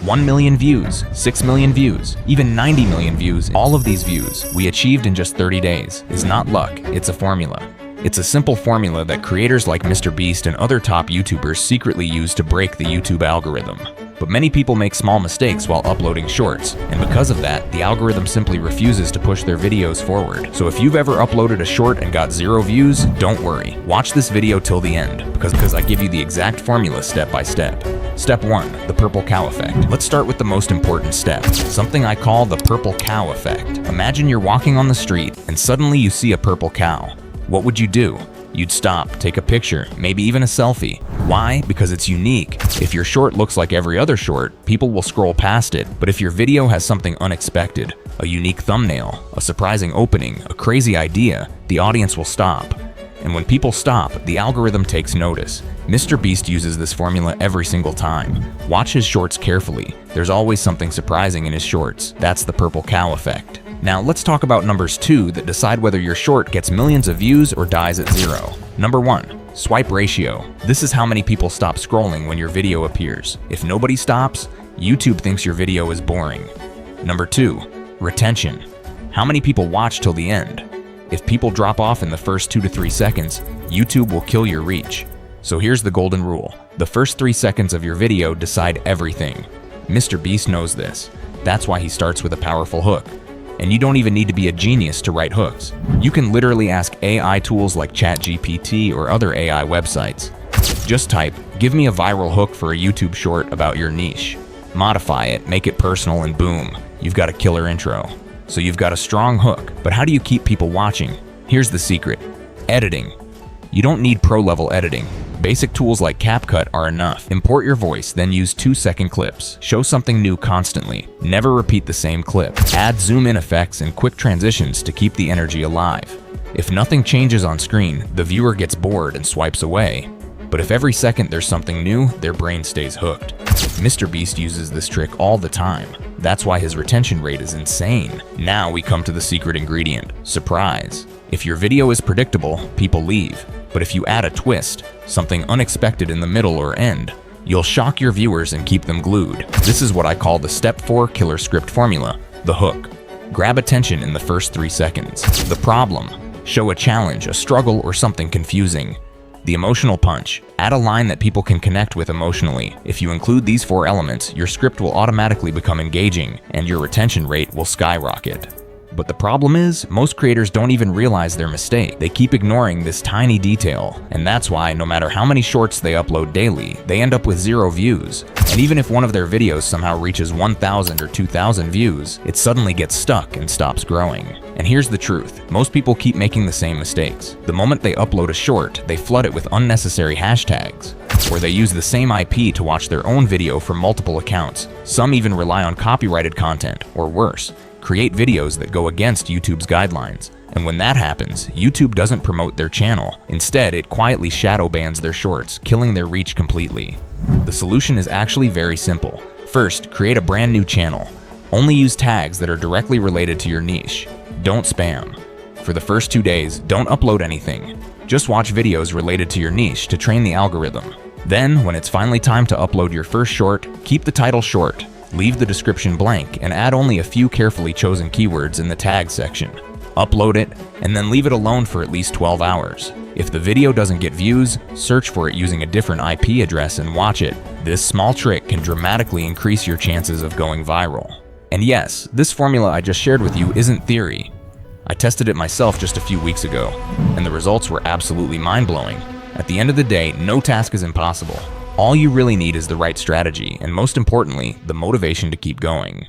1 million views, 6 million views, even 90 million views. All of these views we achieved in just 30 days is not luck, it's a formula. It's a simple formula that creators like MrBeast and other top YouTubers secretly use to break the YouTube algorithm. But many people make small mistakes while uploading shorts, and because of that, the algorithm simply refuses to push their videos forward. So if you've ever uploaded a short and got 0 views, don't worry. Watch this video till the end, because I give you the exact formula step by step. Step 1. The purple cow effect. Let's start with the most important step, something I call the purple cow effect. Imagine you're walking on the street, and suddenly you see a purple cow. What would you do? You'd stop, take a picture, maybe even a selfie. Why? Because it's unique. If your short looks like every other short, people will scroll past it. But if your video has something unexpected, a unique thumbnail, a surprising opening, a crazy idea, the audience will stop. And when people stop, the algorithm takes notice. MrBeast uses this formula every single time. Watch his shorts carefully. There's always something surprising in his shorts. That's the purple cow effect. Now let's talk about numbers 2 that decide whether your short gets millions of views or dies at 0. Number 1. Swipe ratio. This is how many people stop scrolling when your video appears. If nobody stops, YouTube thinks your video is boring. Number 2. Retention. How many people watch till the end? If people drop off in the first 2 to 3 seconds, YouTube will kill your reach. So here's the golden rule. The first 3 seconds of your video decide everything. MrBeast knows this. That's why he starts with a powerful hook. And you don't even need to be a genius to write hooks. You can literally ask AI tools like ChatGPT or other AI websites. Just type, "Give me a viral hook for a YouTube short about your niche." Modify it, make it personal, and boom, you've got a killer intro. So you've got a strong hook, but how do you keep people watching? Here's the secret. Editing. You don't need pro-level editing. Basic tools like CapCut are enough. Import your voice, then use 2-second clips. Show something new constantly. Never repeat the same clip. Add zoom-in effects and quick transitions to keep the energy alive. If nothing changes on screen, the viewer gets bored and swipes away. But if every second there's something new, their brain stays hooked. MrBeast uses this trick all the time. That's why his retention rate is insane. Now we come to the secret ingredient, surprise. If your video is predictable, people leave. But if you add a twist, something unexpected in the middle or end, you'll shock your viewers and keep them glued. This is what I call the Step 4 killer script formula, the hook. Grab attention in the first 3 seconds. The problem, show a challenge, a struggle, or something confusing. The emotional punch, add a line that people can connect with emotionally. If you include these 4 elements, your script will automatically become engaging, and your retention rate will skyrocket. But the problem is, most creators don't even realize their mistake. They keep ignoring this tiny detail, and that's why no matter how many shorts they upload daily, they end up with 0 views. And even if one of their videos somehow reaches 1,000 or 2,000 views, it suddenly gets stuck and stops growing. And here's the truth, most people keep making the same mistakes. The moment they upload a short, they flood it with unnecessary hashtags. Or they use the same IP to watch their own video from multiple accounts. Some even rely on copyrighted content, or worse, create videos that go against YouTube's guidelines. And when that happens, YouTube doesn't promote their channel. Instead, it quietly shadow bans their shorts, killing their reach completely. The solution is actually very simple. First, create a brand new channel. Only use tags that are directly related to your niche. Don't spam. For the first 2 days, don't upload anything. Just watch videos related to your niche to train the algorithm. Then, when it's finally time to upload your first short, keep the title short. Leave the description blank and add only a few carefully chosen keywords in the tag section. Upload it, and then leave it alone for at least 12 hours. If the video doesn't get views, search for it using a different IP address and watch it. This small trick can dramatically increase your chances of going viral. And yes, this formula I just shared with you isn't theory. I tested it myself just a few weeks ago, and the results were absolutely mind-blowing. At the end of the day, no task is impossible. All you really need is the right strategy, and most importantly, the motivation to keep going.